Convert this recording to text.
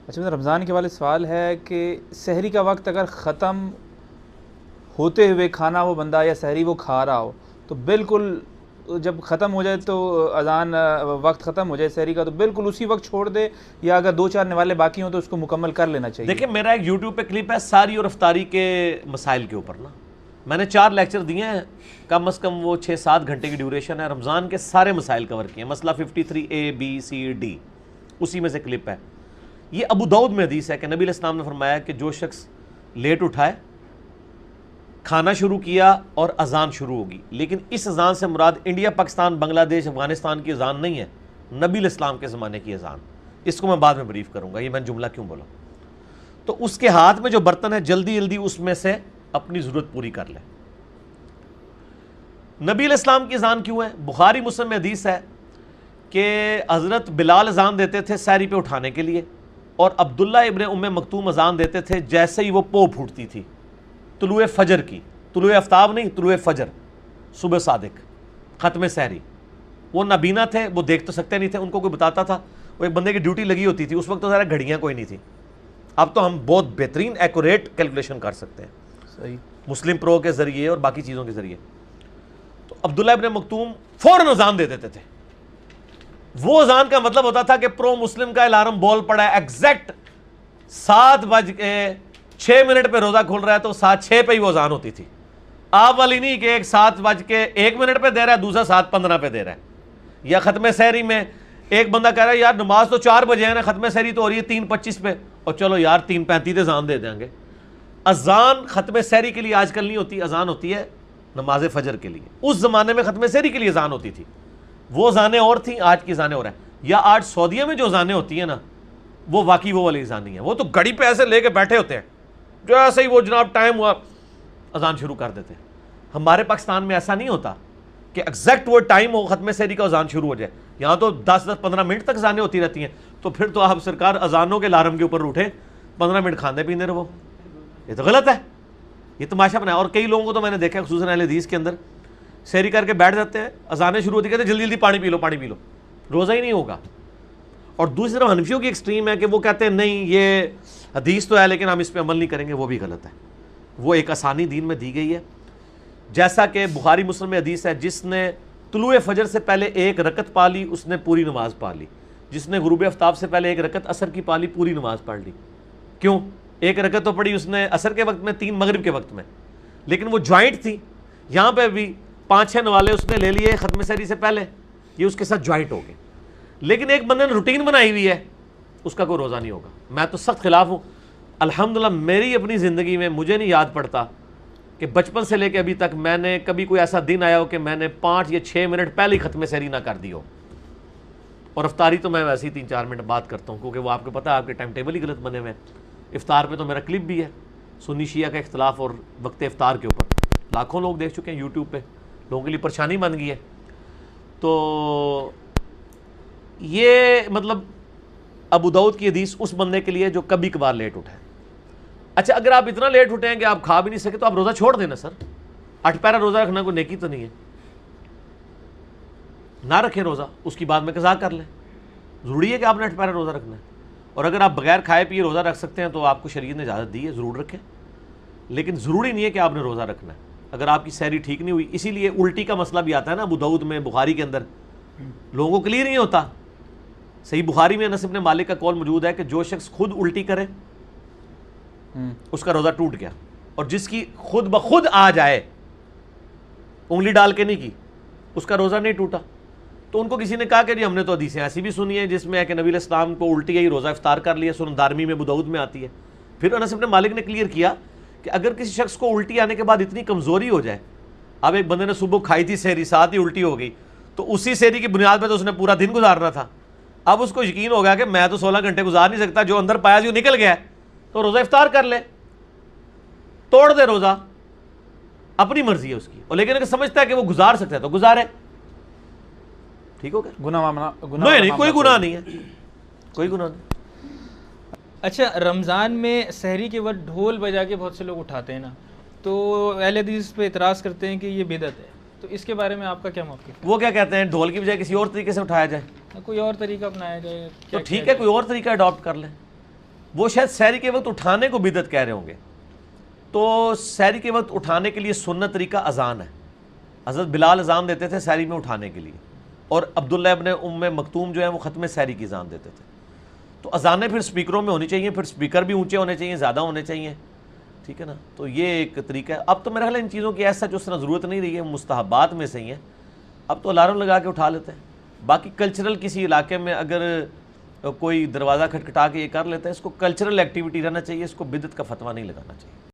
اچھا رمضان کے والے سوال ہے کہ سحری کا وقت اگر ختم ہوتے ہوئے کھانا وہ بندہ یا سحری وہ کھا رہا ہو تو بالکل جب ختم ہو جائے تو اذان وقت ختم ہو جائے سحری کا تو بالکل اسی وقت چھوڑ دے, یا اگر 2-4 نوالے باقی ہوں تو اس کو مکمل کر لینا چاہیے؟ دیکھیں میرا ایک یوٹیوب پہ کلپ ہے ساری اور افطاری کے مسائل کے اوپر نا, میں نے 4 لیکچر دیے ہیں, کم از کم وہ 6-7 گھنٹے کی ڈیوریشن ہے, رمضان کے سارے مسائل کور کیے ہیں, مسئلہ 53A B C D اسی میں سے کلپ ہے. یہ ابو داؤد میں حدیث ہے کہ نبی علیہ السلام نے فرمایا کہ جو شخص لیٹ اٹھائے, کھانا شروع کیا اور اذان شروع ہوگی, لیکن اس اذان سے مراد انڈیا پاکستان بنگلہ دیش افغانستان کی اذان نہیں ہے, نبی علیہ السلام کے زمانے کی اذان. اس کو میں بعد میں بریف کروں گا, یہ میں جملہ کیوں بولا. تو اس کے ہاتھ میں جو برتن ہے جلدی جلدی اس میں سے اپنی ضرورت پوری کر لے. نبی علیہ السلام کی اذان کیوں ہے؟ بخاری مسلم میں حدیث ہے کہ حضرت بلال اذان دیتے تھے سحری پہ اٹھانے کے لیے, اور عبداللہ ابن ام مکتوم اذان دیتے تھے جیسے ہی وہ پو پھوٹتی تھی طلوع فجر کی, طلوع آفتاب نہیں, طلوع فجر, صبح صادق, ختم سحری. وہ نابینا تھے, وہ دیکھ تو سکتے نہیں تھے, ان کو کوئی بتاتا تھا, وہ ایک بندے کی ڈیوٹی لگی ہوتی تھی. اس وقت تو ذرا گھڑیاں کوئی نہیں تھی, اب تو ہم بہت بہترین ایکوریٹ کیلکولیشن کر سکتے ہیں صحیح مسلم پرو کے ذریعے اور باقی چیزوں کے ذریعے. تو عبداللہ ابن مکتوم فوراً اذان دے دیتے تھے. وہ اذان کا مطلب ہوتا تھا کہ پرو مسلم کا الارم بول پڑا ہے, ایگزیکٹ 7:06 پہ روزہ کھل رہا ہے تو 7:06 پہ ہی وہ اذان ہوتی تھی. آپ والی نہیں کہ ایک 7:01 پہ دے رہا ہے, دوسرا 7:15 پہ دے رہا ہے. یا ختم سحری میں ایک بندہ کہہ رہا ہے یار نماز تو 4 بجے ہے نا, ختم سحری تو ہو رہی ہے 3:25 پہ, اور چلو یار 3:35 اذان دے دیں گے. اذان ختم سحری کے لیے آج کل نہیں ہوتی, اذان ہوتی ہے نماز فجر کے لیے. اس زمانے میں ختم سحری کے لیے اذان ہوتی تھی, وہ اذانیں اور تھیں, آج کی اذانیں اور ہیں. یا آج سعودیہ میں جو اذانیں ہوتی ہیں نا وہ واقعی وہ والی اذان نہیں ہے, وہ تو گھڑی پہ ایسے لے کے بیٹھے ہوتے ہیں, جو ایسے ہی وہ جناب ٹائم ہوا اذان شروع کر دیتے ہیں. ہمارے پاکستان میں ایسا نہیں ہوتا کہ ایگزیکٹ وہ ٹائم ہو ختم سحری کا اذان شروع ہو جائے. یہاں تو 10-15 منٹ تک اذانیں ہوتی رہتی ہیں, تو پھر تو آپ سرکار اذانوں کے الارم کے اوپر اٹھے 15 منٹ کھانے پینے رہو, یہ تو غلط ہے, یہ تماشا بنایا. اور کئی لوگوں کو تو میں نے دیکھا خصوصاً اہل حدیث کے اندر سحری کر کے بیٹھ جاتے ہیں, اذانیں شروع ہوتی کہتے ہیں جلدی جلدی پانی پی لو, پانی پی لو, روزہ ہی نہیں ہوگا. اور دوسری طرف حنفیوں کی ایکسٹریم ہے کہ وہ کہتے ہیں نہیں یہ حدیث تو ہے لیکن ہم اس پہ عمل نہیں کریں گے, وہ بھی غلط ہے. وہ ایک آسانی دین میں دی گئی ہے, جیسا کہ بخاری مسلم میں حدیث ہے جس نے طلوع فجر سے پہلے 1 رکعت پا لی اس نے پوری نماز پا لی, جس نے غروب آفتاب سے پہلے 1 رکعت عصر کی پا لی پوری نماز پڑھ لی. کیوں؟ 1 رکعت تو پڑھی اس نے عصر کے وقت میں, 3 مغرب کے وقت میں, لیکن وہ جوائنٹ تھی. یہاں پہ بھی 5-6 نوالے اس نے لے لیے ختم سحری سے پہلے, یہ اس کے ساتھ جوائنٹ ہو گئے. لیکن ایک بندے نے روٹین بنائی ہوئی ہے, اس کا کوئی روزہ نہیں ہوگا. میں تو سخت خلاف ہوں. الحمدللہ میری اپنی زندگی میں مجھے نہیں یاد پڑتا کہ بچپن سے لے کے ابھی تک میں نے کبھی کوئی ایسا دن آیا ہو کہ میں نے 5 یا 6 منٹ پہلے ہی ختم سحری نہ کر دی ہو. اور افطاری تو میں ویسے ہی 3-4 منٹ بات کرتا ہوں, کیونکہ وہ آپ کو پتہ ہے آپ کے ٹائم ٹیبل ہی غلط بنے ہوئے ہیں. افطار پہ تو میرا کلپ بھی ہے, سنی شیعہ کا اختلاف اور وقت افطار کے اوپر, لاکھوں لوگ دیکھ چکے ہیں یوٹیوب پہ, لوگوں کے لیے پریشانی بن گئی ہے. تو یہ مطلب ابو داؤد کی حدیث اس بندے کے لیے جو کبھی کبھار لیٹ اٹھے. اچھا اگر آپ اتنا لیٹ اٹھیں کہ آپ کھا بھی نہیں سکے تو آپ روزہ چھوڑ دینا سر. 8 پیرا روزہ رکھنا کوئی نیکی تو نہیں ہے, نہ رکھیں روزہ, اس کی بعد میں قضا کر لیں. ضروری ہے کہ آپ نے 8 پیرا روزہ رکھنا ہے, اور اگر آپ بغیر کھائے پیے روزہ رکھ سکتے ہیں تو آپ کو شریعت نے اجازت دی ہے, ضرور رکھیں. لیکن ضروری نہیں ہے کہ آپ نے روزہ رکھنا ہے اگر آپ کی سحری ٹھیک نہیں ہوئی. اسی لیے الٹی کا مسئلہ بھی آتا ہے نا ابو داؤد میں, بخاری کے اندر لوگوں کو کلیئر نہیں ہوتا. صحیح بخاری میں انس بن مالک کا قول موجود ہے کہ جو شخص خود الٹی کرے اس کا روزہ ٹوٹ گیا, اور جس کی خود بخود آ جائے, انگلی ڈال کے نہیں کی, اس کا روزہ نہیں ٹوٹا. تو ان کو کسی نے کہا کہ جی ہم نے تو حدیثیں ایسی بھی سنی ہیں جس میں ہے کہ نبی علیہ السلام کو الٹی ہے, روزہ افطار کر لیا, سنن دارمی میں ابو داؤد میں آتی ہے. پھر انس بن مالک نے کلیئر کیا کہ اگر کسی شخص کو الٹی آنے کے بعد اتنی کمزوری ہو جائے, اب ایک بندے نے صبح کھائی تھی سحری, ساتھ ہی الٹی ہو گئی, تو اسی سحری کی بنیاد پہ تو اس نے پورا دن گزارنا تھا. اب اس کو یقین ہو گیا کہ میں تو 16 گھنٹے گزار نہیں سکتا, جو اندر پایا جو نکل گیا ہے, تو روزہ افطار کر لے, توڑ دے روزہ, اپنی مرضی ہے اس کی. اور لیکن اگر سمجھتا ہے کہ وہ گزار سکتا ہے تو گزارے, ٹھیک ہو گیا, گناہ نہیں, کوئی گناہ نہیں ہے, کوئی گناہ نہیں. اچھا رمضان میں سحری کے وقت ڈھول بجا کے بہت سے لوگ اٹھاتے ہیں نا, تو اہل حدیث پہ اعتراض کرتے ہیں کہ یہ بدعت ہے, تو اس کے بارے میں آپ کا کیا موقف ہے؟ وہ کیا کہتے ہیں ڈھول کی بجائے کسی اور طریقے سے اٹھایا جائے, کوئی اور طریقہ اپنایا جائے تو ٹھیک ہے, کوئی اور طریقہ اڈاپٹ کر لیں. وہ شاید سحری کے وقت اٹھانے کو بدعت کہہ رہے ہوں گے. تو سحری کے وقت اٹھانے کے لیے سنت طریقہ اذان ہے. حضرت بلال اذان دیتے تھے سحری میں اٹھانے کے لیے, اور عبداللہ ابن ام مکتوم جو ہے وہ ختم سحری کی اذان دیتے تھے. تو اذانیں پھر سپیکروں میں ہونی چاہیے, پھر سپیکر بھی اونچے ہونے چاہیے, زیادہ ہونے چاہیے, ٹھیک ہے نا. تو یہ ایک طریقہ ہے. اب تو میرا خیال ہے ان چیزوں کی ایسا جو اس طرح ضرورت نہیں رہی ہے, مستحبات میں سے ہی ہیں. اب تو الارم لگا کے اٹھا لیتے ہیں. باقی کلچرل کسی علاقے میں اگر کوئی دروازہ کھٹکھٹا کے یہ کر لیتا ہے, اس کو کلچرل ایکٹیویٹی رہنا چاہیے, اس کو بدعت کا فتویٰ نہیں لگانا چاہیے.